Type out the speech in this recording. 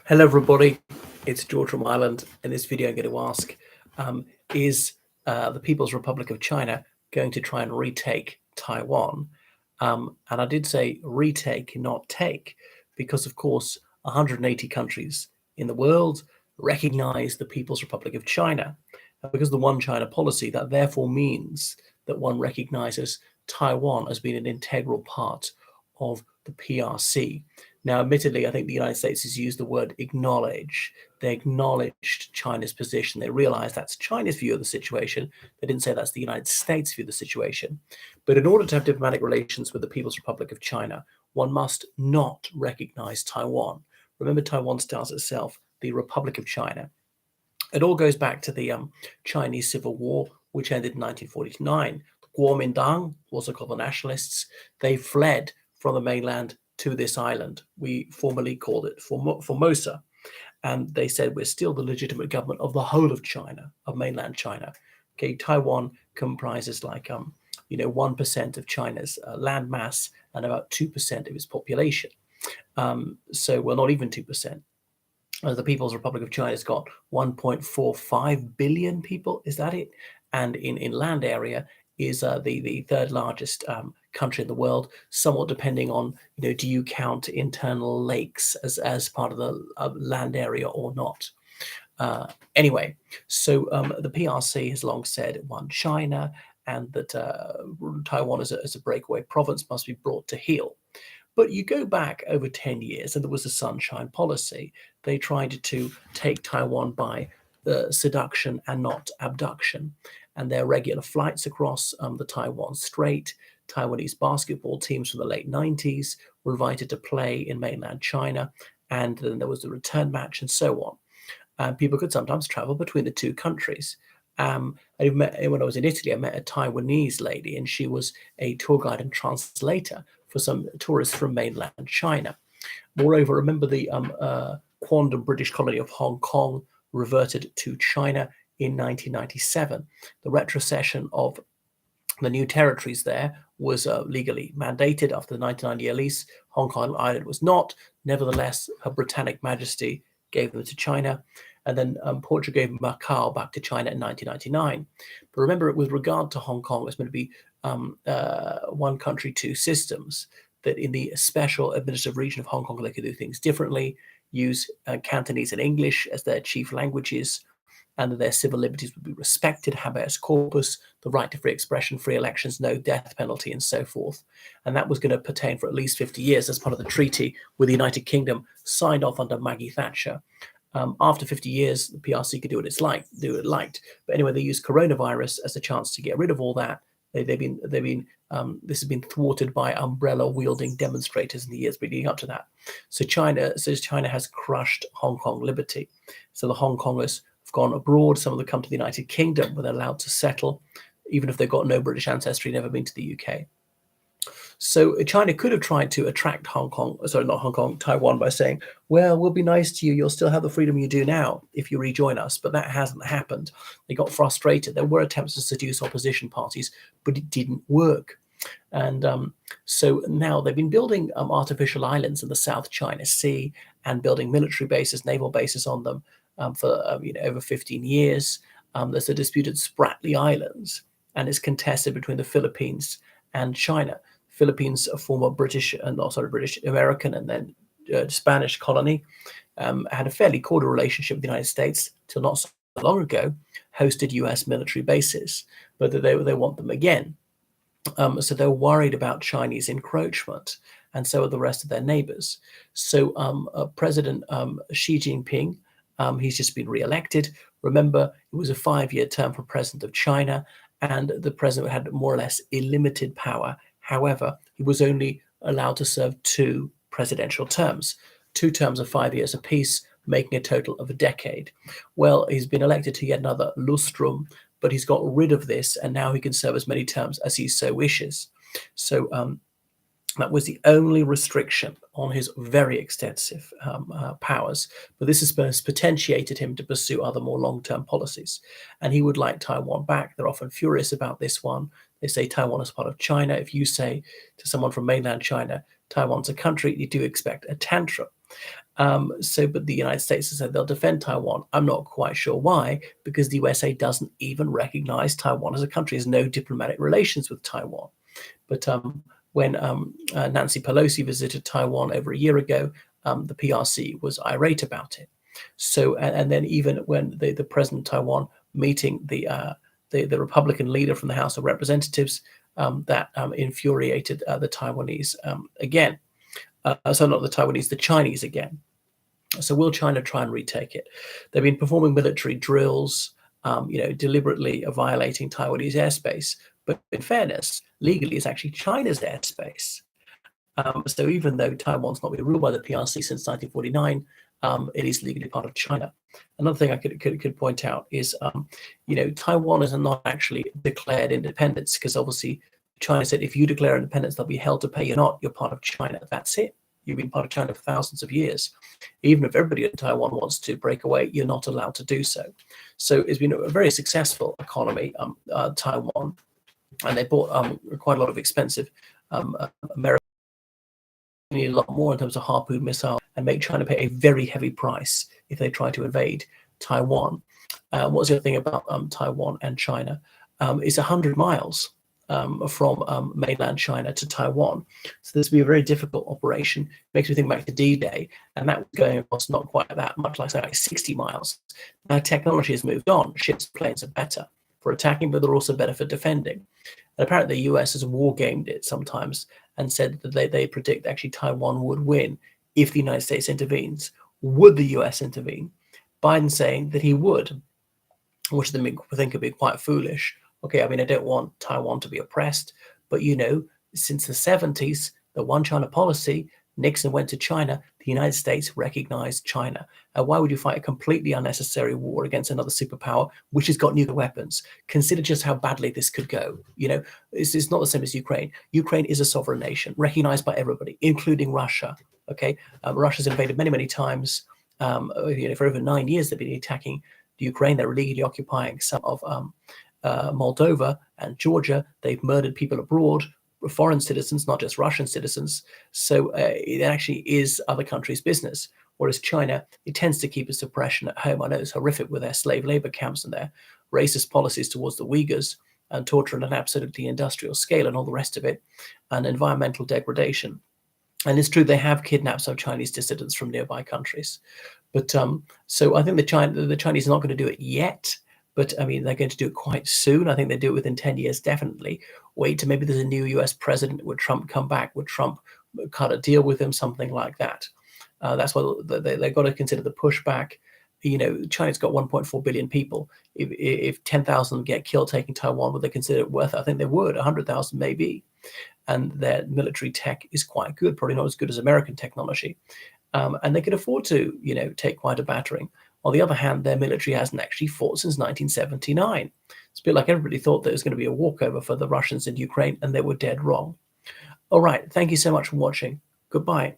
Hello, everybody. It's George from Ireland. In this video, I'm going to ask is the People's Republic of China going to try and retake Taiwan? And I did say retake, not take, because, of course, 180 countries in the world recognize the People's Republic of China. And because of the One China policy, that therefore means that one recognizes Taiwan as being an integral part of the PRC. Now, admittedly, I think the United States has used the word acknowledge. They acknowledged China's position. They realized that's China's view of the situation. They didn't say that's the United States' view of the situation. But in order to have diplomatic relations with the People's Republic of China, one must not recognize Taiwan. Remember, Taiwan styles itself the Republic of China. It all goes back to the Chinese Civil War, which ended in 1949. The Kuomintang, also called the nationalists, they fled from the mainland to this island. We formerly called it Formosa. And they said we're still the legitimate government of the whole of China, of mainland China. Okay, Taiwan comprises like 1% of China's land mass and about 2% of its population. So we're not even 2%. The People's Republic of China's got 1.45 billion people. Is that it? And in land area is the third largest country in the world, somewhat depending on, do you count internal lakes as part of the land area or not? Anyway, so the PRC has long said one China, and that Taiwan as a breakaway province must be brought to heel. But you go back over 10 years, and there was a sunshine policy. They tried to take Taiwan by seduction and not abduction. And there are regular flights across the Taiwan Strait. Taiwanese basketball teams from the late 90s were invited to play in mainland China. And then there was the return match and so on. And people could sometimes travel between the two countries. When I was in Italy, I met a Taiwanese lady, and she was a tour guide and translator for some tourists from mainland China. Moreover, remember the quondam British colony of Hong Kong reverted to China in 1997. The retrocession of the new territories there was legally mandated after the 1990 lease. Hong Kong Island was not. Nevertheless, Her Britannic Majesty gave them to China. And then Portugal gave Macau back to China in 1999. But remember, with regard to Hong Kong, it's going to be one country, two systems, that in the special administrative region of Hong Kong, they could do things differently, use Cantonese and English as their chief languages, and that their civil liberties would be respected, habeas corpus, the right to free expression, free elections, no death penalty, and so forth. And that was going to pertain for at least 50 years as part of the treaty with the United Kingdom, signed off under Maggie Thatcher. After 50 years, the PRC could do what it liked. But anyway, they used coronavirus as a chance to get rid of all that. This has been thwarted by umbrella-wielding demonstrators in the years leading up to that. So China has crushed Hong Kong liberty. So the Hong Kongers have gone abroad. Some of them come to the United Kingdom, where they're allowed to settle, even if they've got no British ancestry, never been to the UK. So China could have tried to attract Taiwan by saying, well, we'll be nice to you. You'll still have the freedom you do now if you rejoin us. But that hasn't happened. They got frustrated. There were attempts to seduce opposition parties, but it didn't work. And so now they've been building artificial islands in the South China Sea and building military bases, naval bases on them for over 15 years. There's the disputed Spratly Islands, and it's contested between the Philippines and China. Philippines, a former British American and then Spanish colony, had a fairly cordial relationship with the United States till not so long ago, hosted US military bases, but they want them again. So they're worried about Chinese encroachment, and so are the rest of their neighbors. So President Xi Jinping, he's just been re-elected. Remember, it was a 5-year term for president of China, and the president had more or less illimited power. However, he was only allowed to serve 2 presidential terms, 2 terms of 5 years apiece, making a total of a decade. Well, he's been elected to yet another lustrum, but he's got rid of this, and now he can serve as many terms as he so wishes. So that was the only restriction on his very extensive powers. But this has potentiated him to pursue other more long-term policies. And he would like Taiwan back. They're often furious about this one. They say Taiwan is part of China. If you say to someone from mainland China, Taiwan's a country, you do expect a tantrum. But the United States has said they'll defend Taiwan. I'm not quite sure why, because the USA doesn't even recognize Taiwan as a country, has no diplomatic relations with Taiwan. But when Nancy Pelosi visited Taiwan over a year ago, the PRC was irate about it. So, and then even when the president of Taiwan meeting the Republican leader from the House of Representatives, that infuriated the Taiwanese again. So not the Taiwanese, the Chinese again. So will China try and retake it? They've been performing military drills, deliberately violating Taiwanese airspace. But in fairness, legally, it's actually China's airspace. So even though Taiwan's not been ruled by the PRC since 1949, it is legally part of China. Another thing I could point out is, Taiwan is not actually declared independence, because obviously China said if you declare independence, they'll be held to pay. You're not. You're part of China. That's it. You've been part of China for thousands of years. Even if everybody in Taiwan wants to break away, you're not allowed to do so. So it's been a very successful economy, Taiwan, and they bought quite a lot of expensive American. Need a lot more in terms of Harpoon missile, and make China pay a very heavy price if they try to invade Taiwan. What's the other thing about Taiwan and China? It's 100 miles from mainland China to Taiwan. So this will be a very difficult operation. Makes me think back to D-Day, and that was going across not quite that much, like 60 miles. Now technology has moved on. Ships, planes are better for attacking, but they're also better for defending. And apparently the US has war gamed it sometimes and said that they predict actually Taiwan would win if the United States intervenes. Would the US intervene? Biden saying that he would, which they think would be quite foolish. Okay, I mean, I don't want Taiwan to be oppressed, but since the 70s, the one China policy, Nixon went to China, the United States recognized China. Why would you fight a completely unnecessary war against another superpower which has got nuclear weapons? Consider just how badly this could go. It's not the same as Ukraine. Ukraine is a sovereign nation, recognized by everybody, including Russia. Okay, Russia's invaded many, many times. For over 9 years, they've been attacking Ukraine. They're illegally occupying some of Moldova and Georgia. They've murdered people abroad, foreign citizens, not just Russian citizens. So it actually is other countries' business. Whereas China, it tends to keep its oppression at home. I know it's horrific with their slave labor camps and their racist policies towards the Uyghurs, and torture on an absolutely industrial scale and all the rest of it, and environmental degradation. And it's true, they have kidnapped some Chinese dissidents from nearby countries. But so I think the Chinese are not going to do it yet. But I mean, they're going to do it quite soon. I think they do it within 10 years, definitely. Wait till maybe there's a new US president. Would Trump come back? Would Trump cut a deal with him? Something like that. That's why they've got to consider the pushback. China's got 1.4 billion people. If 10,000 get killed taking Taiwan, would they consider it worth it? I think they would. 100,000 maybe. And their military tech is quite good, probably not as good as American technology. And they can afford to, take quite a battering. On the other hand, their military hasn't actually fought since 1979. It's a bit like everybody thought that it was going to be a walkover for the Russians in Ukraine, and they were dead wrong. All right. Thank you so much for watching. Goodbye.